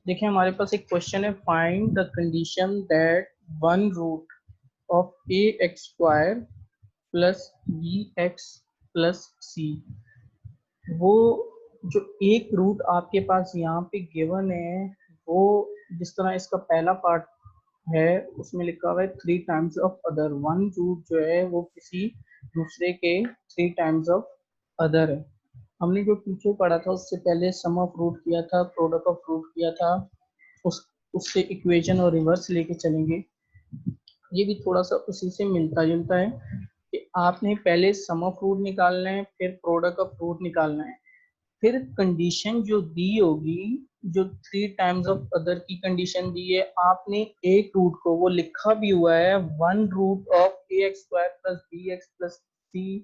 देखिए हमारे पास एक क्वेश्चन है, find the condition that one root of a x square plus b x plus c, वो जो एक रूट आपके पास यहाँ पे गिवन है, वो जिस तरह इसका पहला पार्ट है उसमें लिखा हुआ है three times of other, one root जो है वो किसी दूसरे के थ्री टाइम्स ऑफ अदर है। हमने जो पीछे पढ़ा था उससे पहले सम ऑफ रूट किया था, प्रोडक्ट ऑफ रूट किया था, उस उससे इक्वेशन और रिवर्स लेके चलेंगे। ये भी थोड़ा सा उसी से मिलता जुलता है कि आपने पहले सम ऑफ रूट निकालना है, फिर प्रोडक्ट ऑफ रूट निकालना है, फिर कंडीशन जो दी होगी, जो थ्री टाइम्स ऑफ अदर की कंडीशन दी है, आपने एक रूट को, वो लिखा भी हुआ है one root of a x square plus b x plus c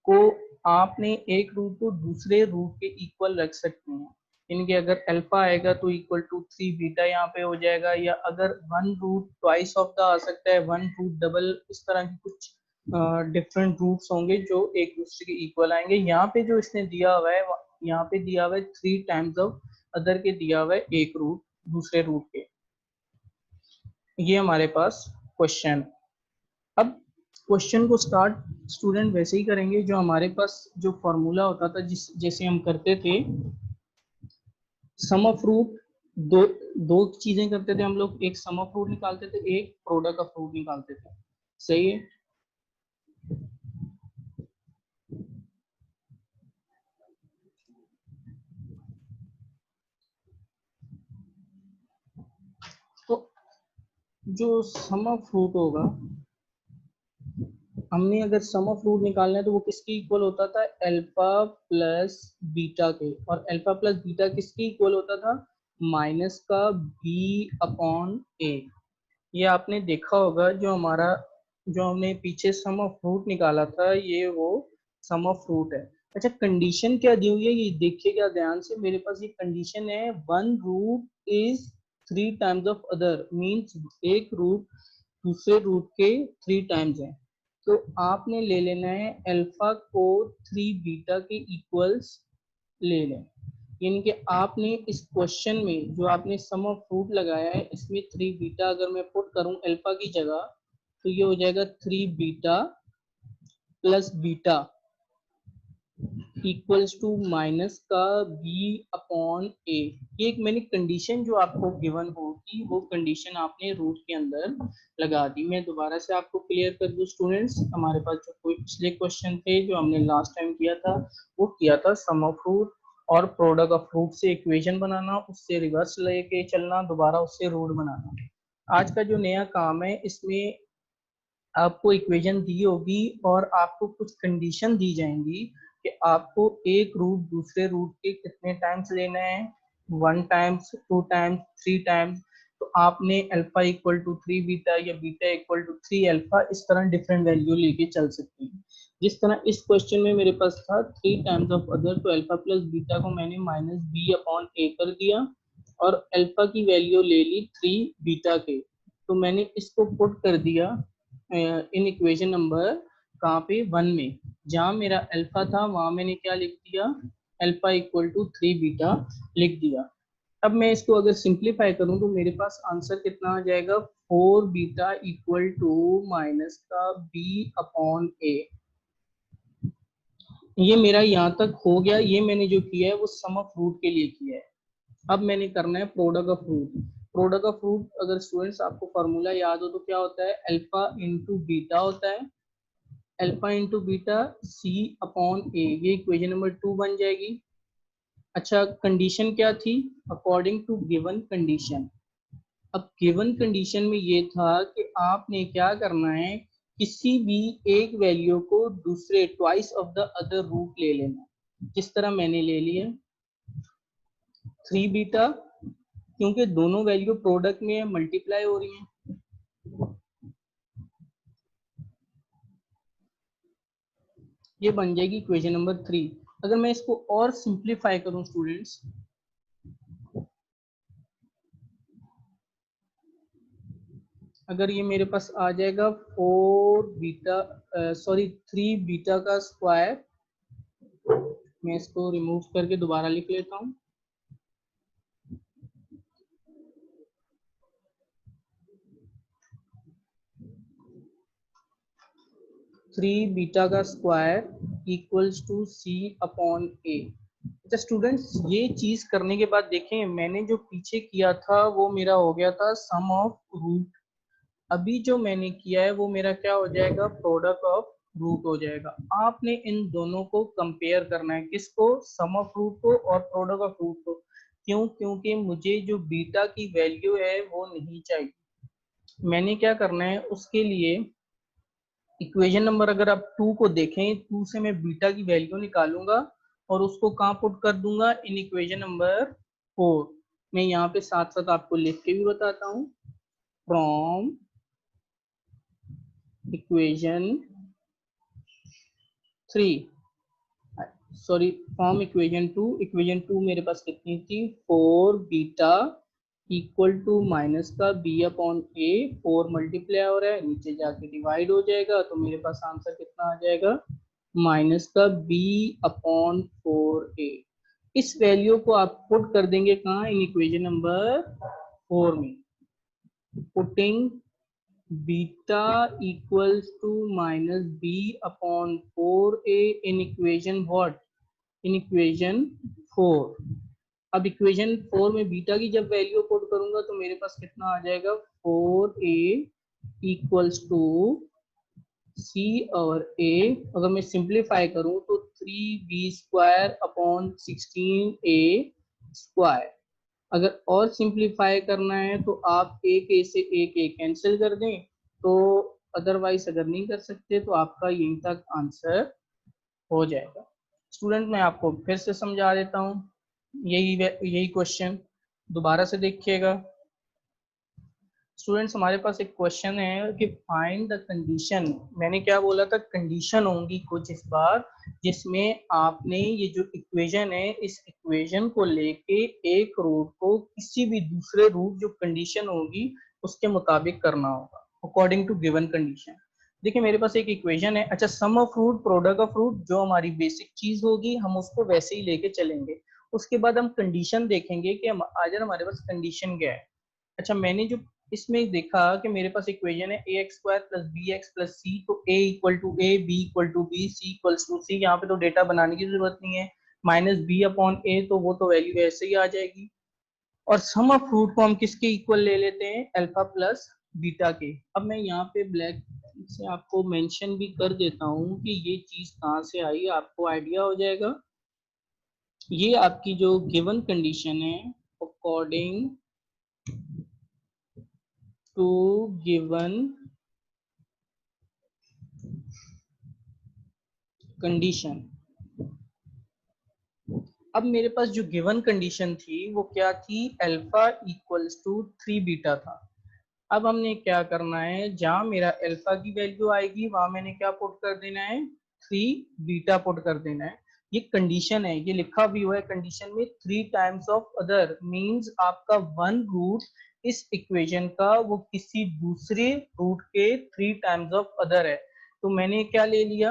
को, आपने एक रूट को दूसरे रूट के इक्वल रख सकते हैं। इनके अगर अल्फा आएगा तो इक्वल टू थ्री बीटा यहाँ पे हो जाएगा, या अगर one root twice of the आ सकता है, वन रूट डबल, इस तरह की कुछ डिफरेंट रूट्स होंगे जो एक दूसरे के इक्वल आएंगे। यहाँ पे जो इसने दिया हुआ है, यहाँ पे दिया हुआ है थ्री टाइम्स ऑफ अदर के दिया हुआ है एक रूट दूसरे रूट के। ये हमारे पास क्वेश्चन। अब क्वेश्चन को स्टार्ट स्टूडेंट वैसे ही करेंगे जो हमारे पास जो फॉर्मूला होता था, जिस जैसे हम करते थे सम ऑफ रूट। दो दो चीजें करते थे हम लोग, एक सम ऑफ रूट निकालते थे, एक प्रोडक्ट ऑफ रूट निकालते थे। सही है। तो जो सम ऑफ रूट होगा, हमने अगर सम ऑफ रूट निकालना है तो वो किसके इक्वल होता था, अल्फा प्लस बीटा के। और अल्फा प्लस बीटा किसके इक्वल होता था, माइनस का बी अपॉन ए। ये आपने देखा होगा, जो हमारा जो हमने पीछे सम ऑफ रूट निकाला था, ये वो सम ऑफ रूट है। अच्छा, कंडीशन क्या दी हुई है ये देखिएगा ध्यान से। मेरे पास ये कंडीशन है, one root is three times of other, means एक रूट दूसरे रूट के थ्री टाइम्स है। तो आपने ले लेना है अल्फा को थ्री बीटा के इक्वल्स ले लें। यानी कि आपने इस क्वेश्चन में जो आपने सम ऑफ रूट लगाया है, इसमें थ्री बीटा अगर मैं पुट करूं अल्फा की जगह, तो ये हो जाएगा three beta plus beta equals to minus का बी अपॉन ए। ये एक मैंने कंडीशन जो आपको गिवन होगी, वो कंडीशन आपने रूट के अंदर लगा दी। मैं दोबारा से आपको क्लियर कर दूं स्टूडेंट्स, हमारे पास जो कोई पिछले क्वेश्चन थे जो हमने लास्ट टाइम किया था, वो किया था सम ऑफ रूट और प्रोडक्ट ऑफ रूट से इक्वेशन बनाना, उससे रिवर्स लेके चलना, दोबारा उससे रूट बनाना। आज का जो नया काम है, इसमें आपको इक्वेशन दी होगी और आपको कुछ कंडीशन दी जाएंगी कि आपको एक रूट दूसरे रूट के कितने टाइम्स लेना है, one times, two times, three times. तो आपने alpha equal to three beta या beta equal to three alpha, इस तरह डिफरेंट वैल्यू लेके चल सकते हैं। जिस तरह इस क्वेश्चन में मेरे पास था थ्री टाइम्स ऑफ अदर, तो अल्फा प्लस बीटा को मैंने माइनस बी अपॉन ए कर दिया और अल्फा की वैल्यू ले ली थ्री बीटा के। तो मैंने इसको पुट कर दिया इन इक्वेशन नंबर कहाँ पे, वन में। जहाँ मेरा अल्फा था वहां मैंने क्या लिख दिया, alpha equal to three beta लिख दिया। अब मैं इसको अगर सिंप्लीफाई करूं तो मेरे पास आंसर कितना आ जाएगा, four beta equal to minus का बी अपॉन ए। ये मेरा यहाँ तक हो गया। ये मैंने जो किया है वो सम ऑफ रूट के लिए किया है। अब मैंने करना है product of root. Product of root अगर स्टूडेंट्स आपको फॉर्मूला याद हो तो क्या होता है, अल्फा इंटू बीटा होता है, alpha into beta c upon a. ये इक्वेशन नंबर टू बन जाएगी। अच्छा, कंडीशन क्या थी, अकॉर्डिंग टू गिवन कंडीशन। अब गिवन कंडीशन में ये था कि आपने क्या करना है, किसी भी एक वैल्यू को दूसरे twice of the other root ले लेना। जिस तरह मैंने ले लिया थ्री बीटा, क्योंकि दोनों वैल्यू प्रोडक्ट में मल्टीप्लाई हो रही हैं। ये बन जाएगी इक्वेशन नंबर थ्री। अगर मैं इसको और सिंप्लीफाई करूं स्टूडेंट्स, अगर ये मेरे पास आ जाएगा four beta, sorry three beta का स्क्वायर, मैं इसको रिमूव करके दोबारा लिख लेता हूँ। 3 बीटा का square equals to c upon a. अच्छा स्टूडेंट्स, ये चीज करने के बाद देखें मैंने जो पीछे किया था वो मेरा हो गया था सम ऑफ रूट। अभी जो मैंने किया है वो मेरा क्या हो जाएगा, प्रोडक्ट ऑफ रूट हो जाएगा। आपने इन दोनों को कंपेयर करना है, किसको, सम ऑफ रूट को और प्रोडक्ट ऑफ रूट को। क्यों, क्योंकि मुझे जो बीटा की वैल्यू है वो नहीं चाहिए। मैंने क्या करना है उसके लिए, इक्वेशन नंबर अगर आप 2 को देखें, 2 से मैं बीटा की वैल्यू निकालूंगा और उसको कहाँ पुट कर दूंगा, इन इक्वेशन नंबर 4। मैं यहाँ पे साथ साथ आपको लिख के भी बताता हूँ, from equation 3, sorry from equation 2, equation 2 मेरे पास कितनी थी, 4 बीटा इक्वल टू माइनस का बी अपॉन ए, 4 मल्टीप्लाई हो रहा है नीचे जाके डिवाइड हो जाएगा, तो मेरे पास आंसर कितना आ जाएगा, माइनस का बी अपॉन 4 ए। इस वैल्यू को आप पुट कर देंगे कहाँ, इन इक्वेशन नंबर 4 में। Putting beta equals to minus b upon 4a in equation what, in equation 4। अब इक्वेशन 4 में बीटा की जब वैल्यू पुट करूंगा तो मेरे पास कितना आ जाएगा, 4a इक्वल्स टू सी और ए। अगर मैं सिंप्लीफाई करूं तो 3b square upon 16a square. अगर और सिंप्लीफाई करना है तो आप एक ए से एक ए कैंसिल कर दें, तो अदरवाइज अगर नहीं कर सकते तो आपका यहीं तक आंसर हो जाएगा। स्टूडेंट मैं आपको फिर से समझा देता हूँ, यही क्वेश्चन दोबारा से देखिएगा। स्टूडेंट्स हमारे पास एक क्वेश्चन है कि फाइंड द कंडीशन। मैंने क्या बोला था, कंडीशन होंगी कुछ इस बार, जिसमें आपने ये जो इक्वेशन है इस इक्वेशन को लेके एक रूट को किसी भी दूसरे रूट जो कंडीशन होगी उसके मुताबिक करना होगा अकॉर्डिंग टू गिवन कंडीशन। देखिए मेरे पास एक इक्वेशन है, अच्छा sum of root product of root जो हमारी बेसिक चीज होगी हम उसको वैसे ही लेके चलेंगे। उसके बाद हम कंडीशन देखेंगे कि हम आज हमारे पास कंडीशन क्या है। अच्छा मैंने जो इसमें देखा कि मेरे पास इक्वेशन है a x square plus b x plus c, तो a equal to a, b equal to b, c equal to c. यहाँ पे तो डेटा बनाने की जरूरत नहीं है, माइनस बी अपॉन ए तो वो तो वैल्यू ऐसे ही आ जाएगी। और सम ऑफ रूट को हम किसके इक्वल ले लेते हैं, अल्फा प्लस बीटा के। अब मैं यहाँ पे ब्लैक से आपको मेंशन भी कर देता हूँ कि ये चीज कहाँ से आई, आपको आइडिया हो जाएगा। ये आपकी जो गिवन कंडीशन है, अकॉर्डिंग टू गिवन कंडीशन। अब मेरे पास जो गिवन कंडीशन थी वो क्या थी, अल्फा इक्वल्स टू 3 बीटा था। अब हमने क्या करना है, जहां मेरा अल्फा की वैल्यू आएगी वहां मैंने क्या पुट कर देना है, 3 बीटा पुट कर देना है। ये कंडीशन है, ये लिखा भी हुआ है कंडीशन में, 3 टाइम्स ऑफ अदर मींस आपका वन रूट इस इक्वेशन का वो किसी दूसरे रूट के 3 टाइम्स ऑफ अदर है। तो मैंने क्या ले लिया,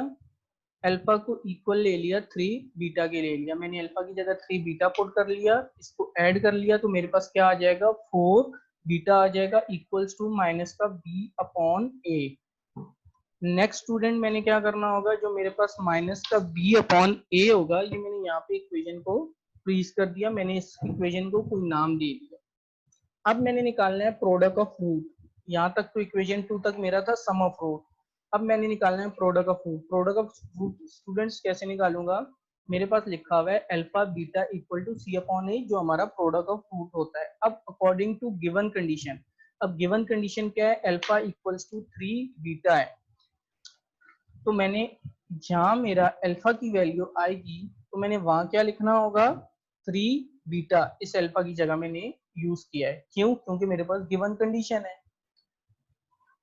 अल्फा को इक्वल ले लिया 3 बीटा के ले लिया, मैंने अल्फा की जगह 3 बीटा पुट कर लिया, इसको ऐड कर लिया तो मेरे पास क्या आ जाएगा, 4 बीटा आ जाएगा इक्वल्स टू माइनस का बी अपॉन ए। नेक्स्ट स्टूडेंट मैंने क्या करना होगा, जो मेरे पास माइनस का बी अपॉन ए होगा, ये मैंने यहाँ पे इक्वेशन को फ्रीज कर दिया, मैंने इस इक्वेशन को कोई नाम दे दिया। अब मैंने निकालना है प्रोडक्ट ऑफ रूट। यहाँ तक तो इक्वेशन 2 तक मेरा था सम ऑफ रूट। अब मैंने निकालना है product of root. Product of root students कैसे निकालूंगा, मेरे पास लिखा हुआ है alpha beta equal to c upon a जो हमारा प्रोडक्ट ऑफ रूट होता है। अब अकॉर्डिंग टू गिवन कंडीशन, अब गिवन कंडीशन क्या है, अल्फा इक्वल्स टू 3 बीटा है। तो मैंने जहां मेरा अल्फा की वैल्यू आएगी तो मैंने वहां क्या लिखना होगा, 3 बीटा इस अल्फा की जगह मैंने यूज किया है। क्यों, क्योंकि मेरे पास गिवन कंडीशन है।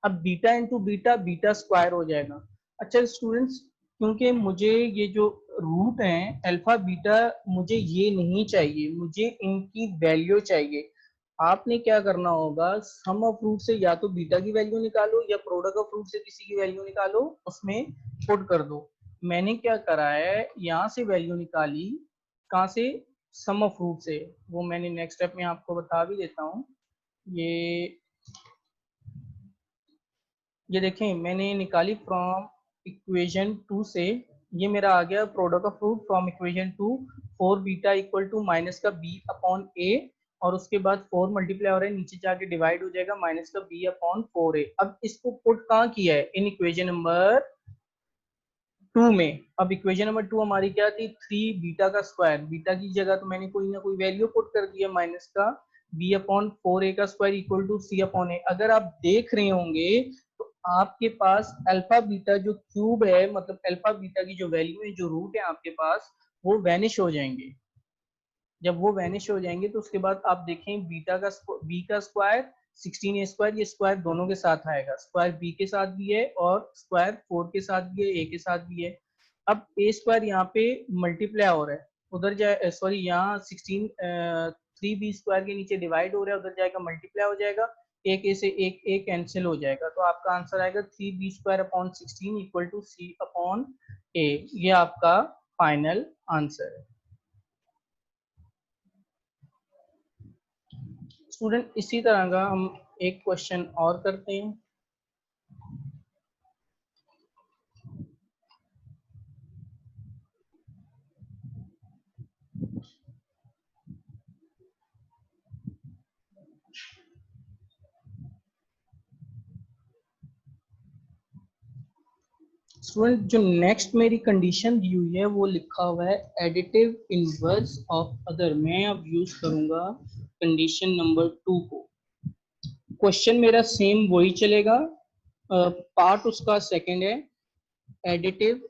अब beta into beta, beta square हो जाएगा। अच्छा स्टूडेंट्स, क्योंकि मुझे ये जो रूट है अल्फा बीटा मुझे ये नहीं चाहिए, मुझे इनकी वैल्यू चाहिए। आपने क्या करना होगा, सम ऑफ रूट से या तो बीटा की वैल्यू निकालो या प्रोडक्ट ऑफ रूट से किसी की वैल्यू निकालो, उसमें पुट कर दो। मैंने क्या करा है, यहाँ से वैल्यू निकाली, कहाँ से, सम ऑफ रूट से। वो मैंने नेक्स्ट स्टेप में आपको बता भी देता हूँ। ये देखें मैंने निकाली फ्रॉम इक्वेशन 2 से ये मेरा आ गया product of root from equation 2, 4 beta equal to minus का बी अपॉन ए, और उसके बाद 4 मल्टीप्लाई हो रहा है, नीचे जाके डिवाइड हो जाएगा माइनस का बी अपॉन 4a। अब इसको पुट कहाँ किया है? इन इक्वेशन नंबर 2 में। अब इक्वेशन नंबर 2 हमारी क्या थी? 3 बीटा का स्क्वायर, बीटा की जगह तो मैंने कोई ना कोई वैल्यू पुट कर दिया, माइनस का बी अपॉन 4a का square equal to c upon a. अगर आप देख रहे होंगे तो आपके पास अल्फा बीटा जो क्यूब है, मतलब अल्फा बीटा की जो वैल्यू है, जो रूट है आपके पास, वो वैनिश हो जाएंगे। जब वो वैनिश हो जाएंगे तो उसके बाद आप देखें बीटा का बी का स्क्वायर 16a स्क्वायर, ये स्क्वायर दोनों के साथ आएगा, स्क्वायर बी के साथ भी है और स्क्वायर 4 के साथ भी है, ए के साथ भी है। अब ए स्क्वायर यहाँ पे मल्टीप्लाई हो रहा है, उधर जाए, सॉरी यहाँ 3b स्क्वायर के नीचे डिवाइड हो रहा है, उधर जाएगा मल्टीप्लाई हो जाएगा, एक ए से एक ए कैंसिल हो जाएगा, तो आपका आंसर आएगा 3b square upon 16 equal to c upon a. ये आपका फाइनल आंसर है। स्टूडेंट इसी तरह का हम एक क्वेश्चन और करते हैं। स्टूडेंट जो नेक्स्ट मेरी कंडीशन दी हुई है वो लिखा हुआ है एडिटिव इनवर्स ऑफ अदर। मैं अब यूज करूंगा कंडीशन नंबर 2 को। क्वेश्चन मेरा सेम वही चलेगा, पार्ट उसका सेकंड है, एडिटिव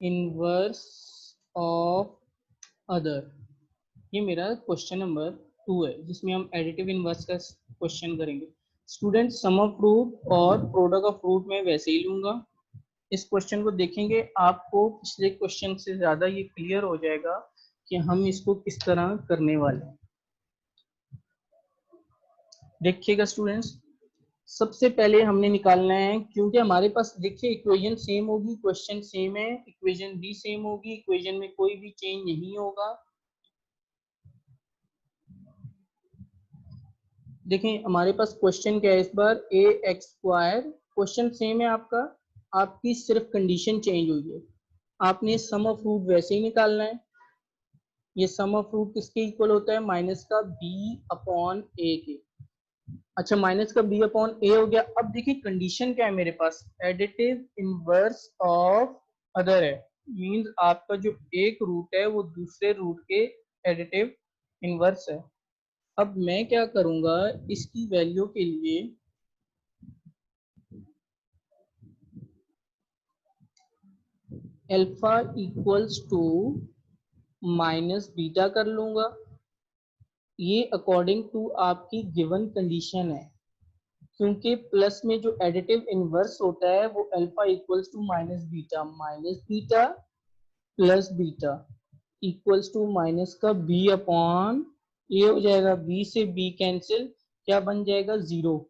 इनवर्स ऑफ अदर। ये मेरा क्वेश्चन नंबर 2 है जिसमें हम एडिटिव इनवर्स का क्वेश्चन करेंगे। स्टूडेंट सम ऑफ रूट और प्रोडक्ट ऑफ रूट में वैसे ही लूंगा। इस क्वेश्चन को देखेंगे आपको पिछले क्वेश्चन से ज्यादा ये क्लियर हो जाएगा कि हम इसको किस तरह करने वाले हैं। देखिएगा स्टूडेंट्स, सबसे पहले हमने निकालना है, क्योंकि हमारे पास देखिए इक्वेशन सेम होगी, क्वेश्चन सेम है, इक्वेशन भी सेम होगी, इक्वेशन में कोई भी चेंज नहीं होगा। देखें हमारे पास क्वेश्चन क्या है इस बार, ए एक्स स्क्वायर, क्वेश्चन सेम है आपका, आपकी सिर्फ कंडीशन चेंज हुई है। आपने सम ऑफ रूट वैसे ही निकालना है। ये सम ऑफ रूट किसके इक्वल होता है? माइनस का बी अपॉन ए के। अच्छा माइनस का बी अपॉन ए हो गया। अब देखिए कंडीशन क्या है मेरे पास, एडिटिव इनवर्स ऑफ अदर है, मींस आपका जो एक रूट है वो दूसरे रूट के एडिटिव इनवर्स है। अब मैं क्या करूंगा, इसकी वैल्यू के लिए alpha equals to minus beta कर लूंगा। ये अकॉर्डिंग टू आपकी गिवन कंडीशन है, क्योंकि प्लस में जो एडिटिव इनवर्स होता है वो alpha equals to minus beta plus beta equals to minus का बी अपॉन, ये हो जाएगा बी से बी कैंसिल, क्या बन जाएगा? जीरो।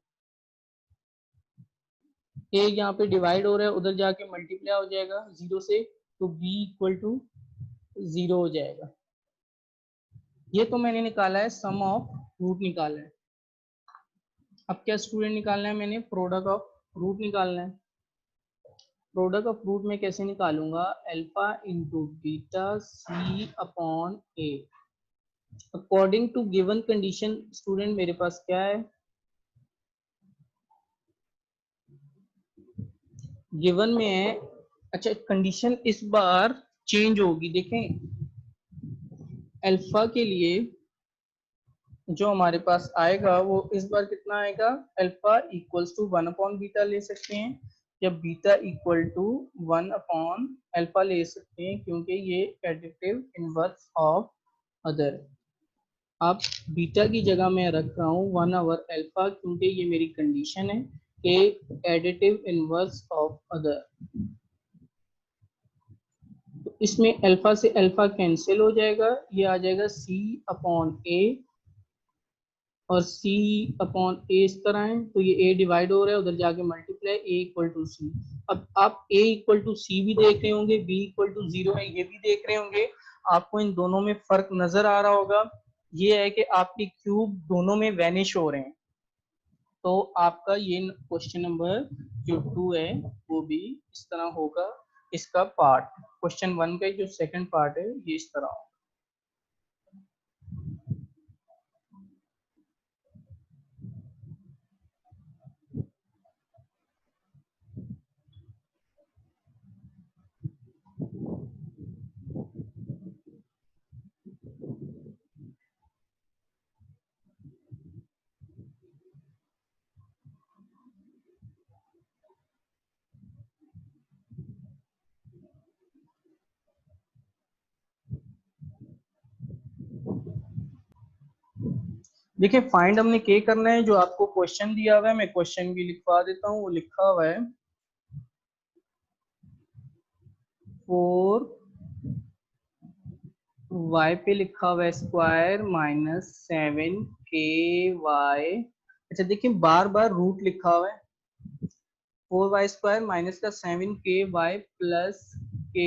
ए यहाँ पे डिवाइड हो रहा है, उधर जाके मल्टीप्लाई हो जाएगा जीरो से, तो b इक्वल टू जीरो हो जाएगा। ये तो मैंने निकाला है सम ऑफ रूट निकाला है। अब क्या स्टूडेंट निकालना है? मैंने प्रोडक्ट ऑफ रूट निकालना है। प्रोडक्ट ऑफ रूट में कैसे निकालूंगा? Alpha into beta c upon a. According to given condition student मेरे पास क्या है, गिवन में है, अच्छा कंडीशन इस बार चेंज होगी। देखें अल्फा के लिए जो हमारे पास आएगा वो इस बार कितना आएगा, alpha equals to 1 upon beta ले सकते हैं, या beta equal to 1 upon alpha ले सकते हैं, क्योंकि ये एडिटिव इनवर्स ऑफ अदर। अब बीटा की जगह मैं रख रहा हूँ 1 ओवर अल्फा, क्योंकि ये मेरी कंडीशन है कि एडिटिव इनवर्स ऑफ अदर। तो इसमें अल्फा से अल्फा कैंसिल हो जाएगा, ये आ जाएगा सी अपॉन ए, और c अपॉन ए इस तरह है, तो ये a डिवाइड हो रहा है, उधर जाके मल्टीप्लाई, a इक्वल टू सी। अब आप a इक्वल टू सी भी देख रहे होंगे, b इक्वल टू जीरो है ये भी देख रहे होंगे, आपको इन दोनों में फर्क नजर आ रहा होगा। ये है कि आपके क्यूब दोनों में वैनिश हो रहे हैं, तो आपका ये क्वेश्चन नंबर जो 2 है वो भी इस तरह होगा। इसका पार्ट क्वेश्चन 1 का जो सेकंड पार्ट है ये इस तरह होगा। देखिए फाइंड हमने के करना है, जो आपको क्वेश्चन दिया हुआ है मैं क्वेश्चन भी लिखवा देता हूँ। वो लिखा हुआ है 4y पे लिखा हुआ है स्क्वायर माइनस 7ky। अच्छा देखिए बार बार रूट लिखा हुआ है 4y स्क्वायर माइनस का 7ky प्लस k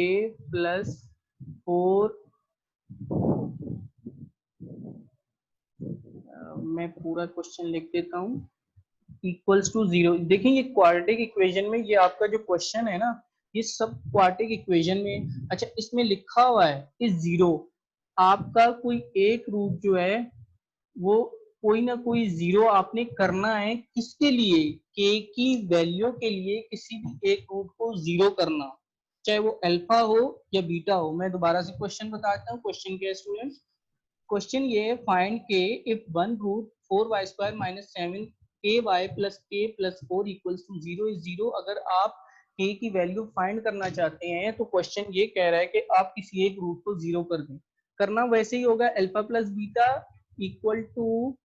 प्लस 4। मैं पूरा क्वेश्चन लिख देता हूँ इक्वल्स टू 0। देखिए ये क्वाड्रेटिक इक्वेशन में ये आपका जो क्वेश्चन है ना ये सब क्वाड्रेटिक इक्वेशन में। अच्छा इसमें लिखा हुआ है इस 0 आपका कोई एक रूट जो है वो कोई ना कोई 0 आपने करना है। किसके लिए? के की वैल्यू के लिए किसी भी एक रूट को 0 करना, चाहे वो अल्फा हो या बीटा हो। मैं दोबारा से क्वेश्चन बताता हूँ। क्वेश्चन क्या है स्टूडेंट? क्वेश्चन ये है find k if one root 4y square minus 7ky प्लस k plus 4 equals to 0 is 0। अगर आप k की वैल्यू फाइंड करना चाहते हैं तो क्वेश्चन ये कह रहा है कि आप किसी एक रूट को 0 कर दें। करना वैसे ही होगा alpha plus beta equal to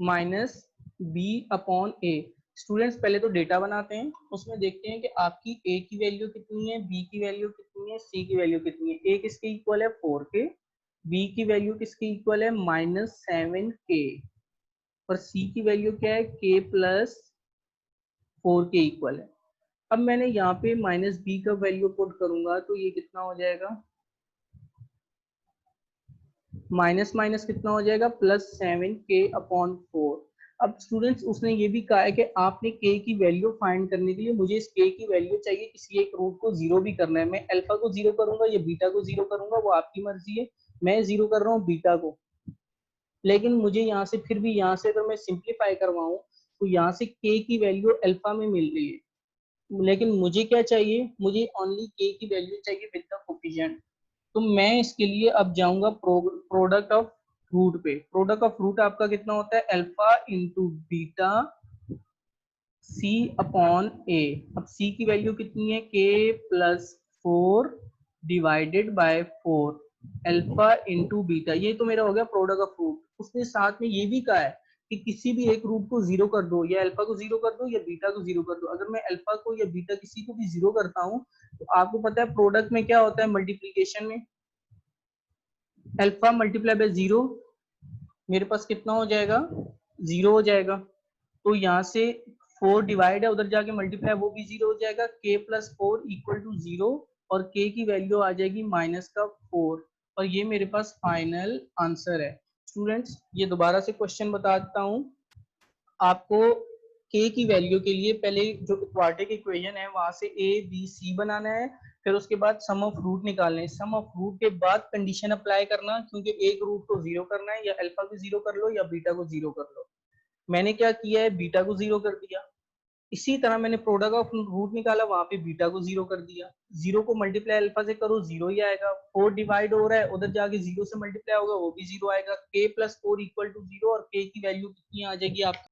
minus b upon a. Students पहले तो डेटा बनाते हैं, उसमें देखते हैं कि आपकी ए की वैल्यू कितनी है, बी की वैल्यू कितनी है, सी की वैल्यू कितनी है। ए किसके इक्वल है 4 के, बी की वैल्यू किसके इक्वल है माइनस 7 के, और सी की वैल्यू क्या है के प्लस 4 के इक्वल है। अब मैंने यहाँ पे माइनस बी का वैल्यू पुट करूंगा तो ये कितना हो जाएगा, माइनस माइनस कितना हो जाएगा प्लस 7k अपॉन 4। अब स्टूडेंट्स उसने ये भी कहा है कि आपने k की वैल्यू फाइंड करने के लिए मुझे इस k की वैल्यू चाहिए किसी एक रूट को 0 भी करना है। मैं अल्फा को 0 करूंगा या बीटा को 0 करूंगा वो आपकी मर्जी है। मैं 0 कर रहा हूँ बीटा को, लेकिन मुझे यहाँ से फिर भी यहाँ से अगर मैं सिंप्लीफाई करवाऊँ तो यहाँ से k की वैल्यू अल्फा में मिल रही है, लेकिन मुझे क्या चाहिए, मुझे ओनली k की वैल्यू चाहिए विद द कोफिशिएंट। तो मैं इसके लिए अब जाऊंगा प्रोडक्ट ऑफ रूट पे। प्रोडक्ट ऑफ रूट आपका कितना होता है alpha into beta c upon ए। अब सी की वैल्यू कितनी है के plus 4 divided by 4 alpha into beta. ये तो मेरा हो गया प्रोडक्ट ऑफ रूट। उसने साथ में ये भी कहा है कि किसी भी एक रूट को 0 कर दो, या अल्फा को 0 कर दो या बीटा को 0 कर दो। अगर मैं अल्फा को या बीटा किसी को भी 0 करता हूँ तो आपको पता है प्रोडक्ट में क्या होता है मल्टीप्लीकेशन में, अल्फा मल्टीप्लाई बाय 0 मेरे पास कितना हो जाएगा 0 हो जाएगा। तो यहाँ से 4 डिवाइड है उधर जाके मल्टीप्लाई वो भी 0 हो जाएगा। k प्लस 4 इक्वल टू 0 और k की वैल्यू आ जाएगी माइनस का 4 और ये मेरे पास फाइनल आंसर है। स्टूडेंट्स ये दोबारा से क्वेश्चन बता देता हूँ आपको। k की वैल्यू के लिए पहले जो क्वाड्रेटिक इक्वेशन है वहां से a b c बनाना है, फिर उसके बाद सम ऑफ रूट निकालना है। सम ऑफ रूट के बाद कंडीशन अप्लाई करना, क्योंकि एक रूट को 0 करना है, या अल्फा को 0 कर लो या बीटा को 0 कर लो। मैंने क्या किया है बीटा को 0 कर दिया। इसी तरह मैंने प्रोडक्ट ऑफ रूट निकाला, वहां पे बीटा को 0 कर दिया। 0 को मल्टीप्लाई अल्फा से करो 0 ही आएगा। 4 डिवाइड हो रहा है उधर जाके 0 से मल्टीप्लाई होगा वो भी 0 आएगा। k प्लस 4 इक्वल टू 0 और k की वैल्यू कितनी आ जाएगी आपकी